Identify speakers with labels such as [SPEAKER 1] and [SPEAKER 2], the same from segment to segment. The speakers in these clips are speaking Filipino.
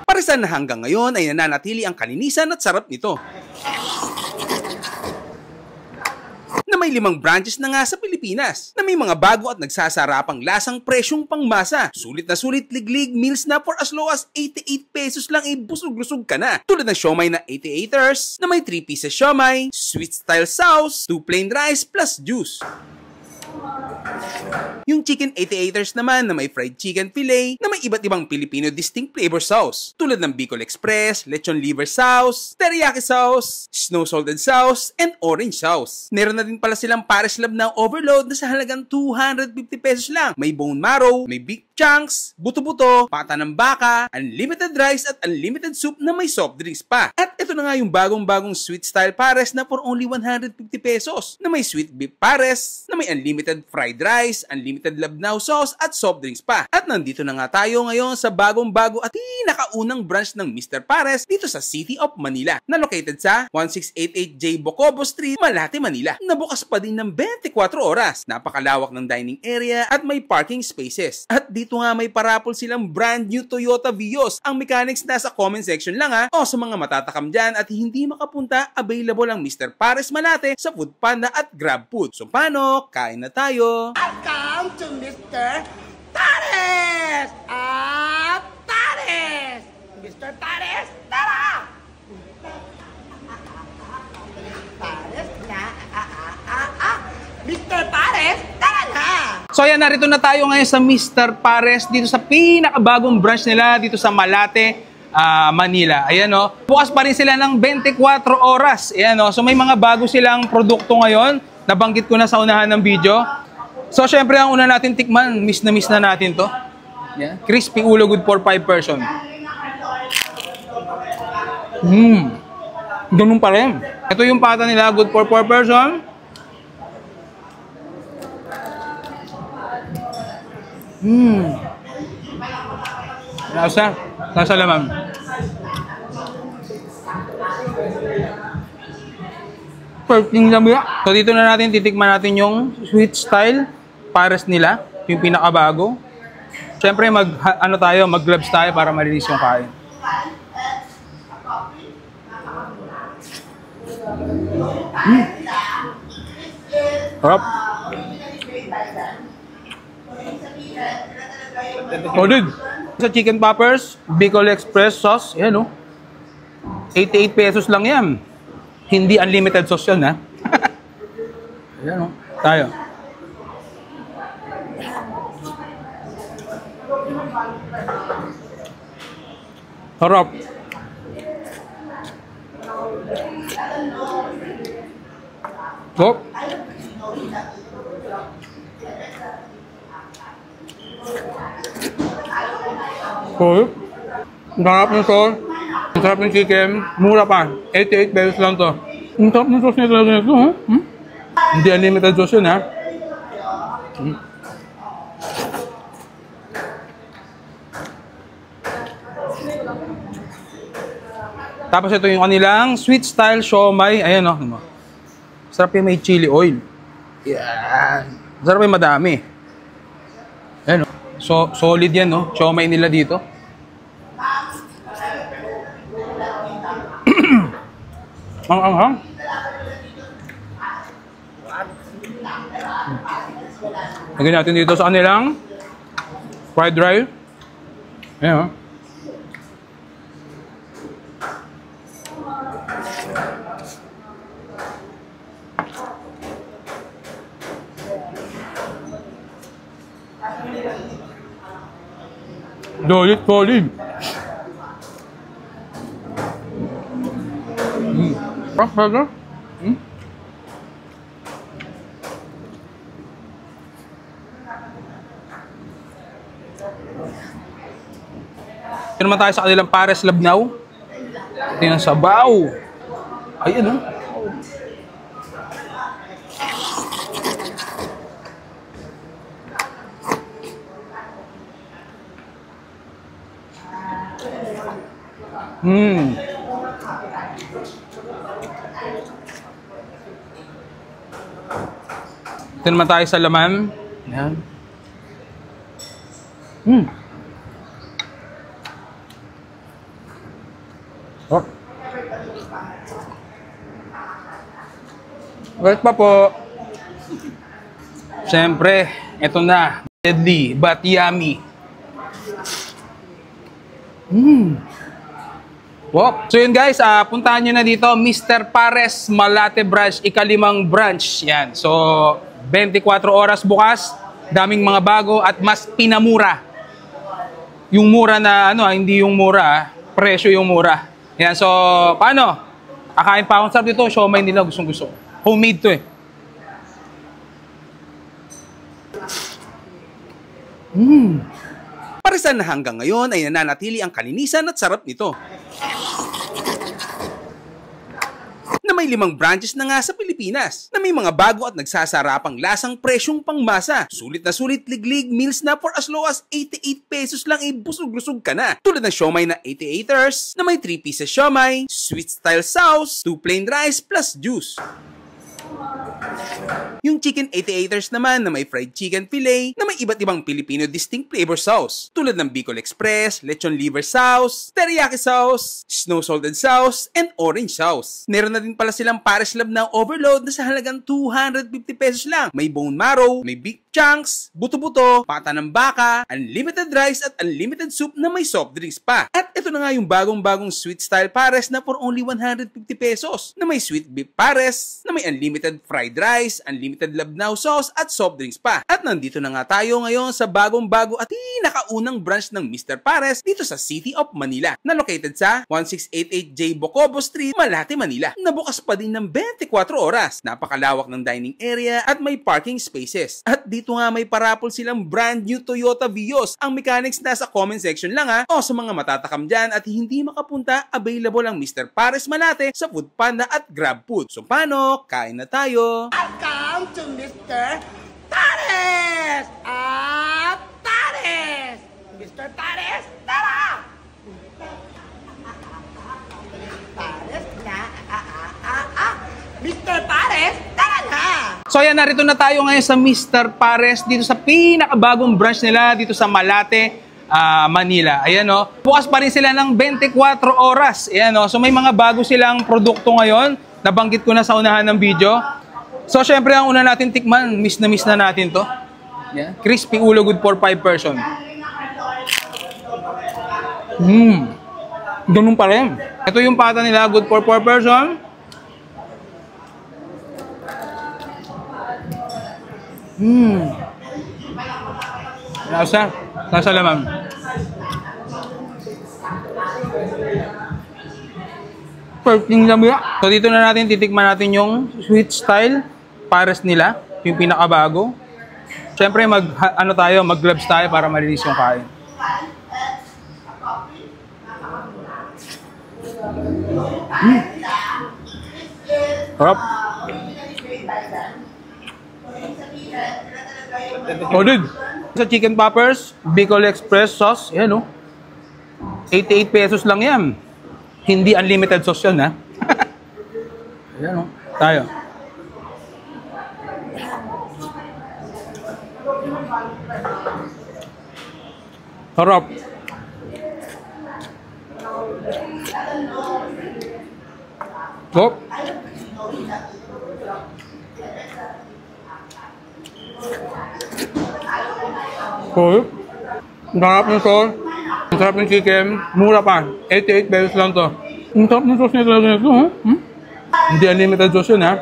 [SPEAKER 1] Parisan na hanggang ngayon ay nananatili ang kalinisan at sarap nito. Na may 5 branches na nga sa Pilipinas, na may mga bago at nagsasarapang lasang presyong pangmasa. Sulit na sulit, liglig meals na for as low as 88 pesos lang, busog-lusog ka na. Tulad ng siomay na 88ers, na may 3 pieces siomay, sweet style sauce, 2 plain rice plus juice. Yung chicken 88ers naman na may fried chicken fillet na may iba't ibang Filipino distinct flavor sauce tulad ng Bicol Express, lechon liver sauce, teriyaki sauce, snow salted sauce, and orange sauce. Meron na din pala silang Pares Love Now Overload na sa halagang 250 pesos lang. May bone marrow, may big chunks, buto-buto, pata ng baka, unlimited rice at unlimited soup na may soft drinks pa. At ito na nga yung bagong-bagong sweet style pares na for only 150 pesos na may sweet beef pares, na may unlimited fried rice, unlimited Love Now sauce at soft drinks pa. At nandito na nga tayo ngayon sa bagong-bago at pinakaunang branch ng Mr. Pares dito sa City of Manila na located sa 1688J Bocobo Street, Malate, Manila. Nabukas pa din ng 24 oras. Napakalawak ng dining area at may parking spaces. At dito nga may parapol silang brand new Toyota Vios. Ang mechanics nasa comment section lang ha. O sa mga matatakam dyan at hindi makapunta, available ang Mr. Pares Malate sa Foodpanda at GrabFood. So paano? Kain na tayo!
[SPEAKER 2] Welcome to Mr. Pares! Pares! Mr. Pares, tara! Pares na, Mr. Pares, tara na!
[SPEAKER 1] So ayan, narito na tayo ngayon sa Mr. Pares dito sa pinakabagong branch nila dito sa Malate, Manila. Ayan o. Bukas pa rin sila ng 24 oras. Ayan o. So may mga bago silang produkto ngayon. Nabanggit ko na sa unahan ng video. So syempre ang una natin tikman, miss na natin to. Yeah. Crispy ulo, good for 5 person. Ganun pa rin. Ito yung pata nila, good for 4 person. Nasa laman. Perfect sabi. So dito na natin titikman natin yung sweet style pares nila, yung pinakabago. Siyempre mag-gloves tayo para malinis yung kain. Harap. Solid. Sa chicken poppers, Bicol Express sauce, yan o. 88 pesos lang yan. Hindi unlimited sauce yan, ha? Yan o. Tayo. Harap. Hop. Cool. Ang sarap nito. Ang sarap ng chicken. Mura pa. 88 pesos lang to. Ang sarap ng sauce niya talaga nito, ha? Hindi unlimited sauce yun, ha? Tapos ito yung kanilang sweet style siomay. Ayan, o. Sarap yung may chili oil. Yan. Sarap yung madami. Ayan, o. So, solid yan, no? Siomay nila dito. Ang. Lagyan natin dito sa kanilang fried rice. Ayan, o. Solid. Burger. Ito naman tayo sa kanilang Pares Love Now. Ito yung sabaw. Ayan, o. Ito naman tayo sa laman. Ayan. Oh. Wait pa po. Siyempre, ito na. Deadly, but yummy. Wow. So yun guys, puntahan nyo na dito, Mr. Pares Malate Branch, ika-5 branch. Yan. So, 24 oras bukas, daming mga bago at mas pinamura. Yung mura na, hindi yung mura, presyo yung mura. Yan. So, paano? Akain pa akong sarap dito, siomai nila, gustong-gusto. Homemade to eh. Parisan na hanggang ngayon ay nananatili ang kalinisan at sarap nito. Na may 5 branches na nga sa Pilipinas, na may mga bago at nagsasarapang lasang presyong pangmasa. Sulit na sulit, liglig, meals na for as low as 88 pesos lang ay busog-lusog ka na. Tulad ng siomai na 88ers, na may 3 pieces siomai, sweet style sauce, 2 plain rice plus juice. Yung chicken 88ers naman na may fried chicken fillet na may iba't ibang Filipino distinct flavor sauce tulad ng Bicol Express, lechon liver sauce, teriyaki sauce, snow salted sauce, and orange sauce. Meron na din pala silang Pares Love Now Overload na sa halagang 250 pesos lang. May bone marrow, may beef chunks, buto-buto, pata ng baka, unlimited rice at unlimited soup na may soft drinks pa. At ito na nga yung bagong-bagong sweet style pares na for only 150 pesos na may sweet beef pares, na may unlimited fried rice, unlimited Love Now sauce at soft drinks pa. At nandito na nga tayo ngayon sa bagong-bago at pinakaunang branch ng Mr. Pares dito sa City of Manila na located sa 1688J Bocobo Street, Malate, Manila. Nabukas pa din ng 24 oras. Napakalawak ng dining area at may parking spaces. At dito nga may parapol silang brand new Toyota Vios. Ang mechanics nasa comment section lang ha. O sa mga matatakam dyan at hindi makapunta, available ang Mr. Pares Malate sa Foodpanda at GrabFood. So paano? Kain na tayo!
[SPEAKER 2] Welcome to Mr. Pares! Pares! Mr. Pares, tara! Pares na, Mr. Pares, tara na!
[SPEAKER 1] So ayan, narito na tayo ngayon sa Mr. Pares dito sa pinakabagong branch nila dito sa Malate, Manila. Ayan o. Bukas pa rin sila ng 24 oras. Ayan o. So may mga bago silang produkto ngayon. Nabanggit ko na sa unahan ng video. So syempre ang una natin tikman, miss na natin to. Yan. Crispy ulo, good for 5 person. Ganun pa rin. Ito yung pata nila, good for 4 person. Lasa laman. Perfect lamia. So dito na natin titikman natin yung sweet style pares nila, yung pinakabago. Siyempre mag-gloves tayo para malinis yung kain. Sarap. Solid. Sa chicken poppers, Bicol Express sauce, yan o. 88 pesos lang yan. Hindi unlimited sauce yan, ha? Yan o. Tayo. Sarap. Oh. Cool. Ang sarap ng sauce. Ang sarap ng chicken. Mura pa. 88 pesos lang to. Ang sarap ng sauce nito talaga nito, ha? Hindi unlimited sauce yun, ha?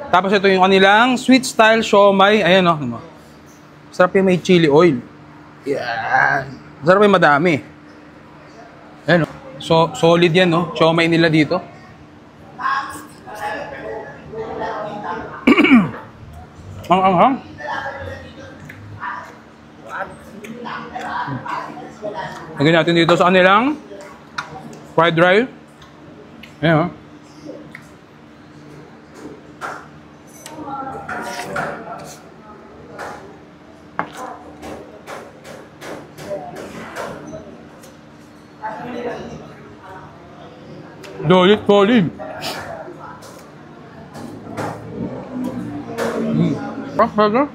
[SPEAKER 1] Tapos ito yung kanilang sweet style siomai. Ayan, o. Sarap yung may chili oil. Yan. Sarap yung madami. Ayan, o. So, solid yan, no? Siomai nila dito. Ang. Lagyan natin dito sa kanilang fried rice. Ayan, oh. Solid. Rock burger?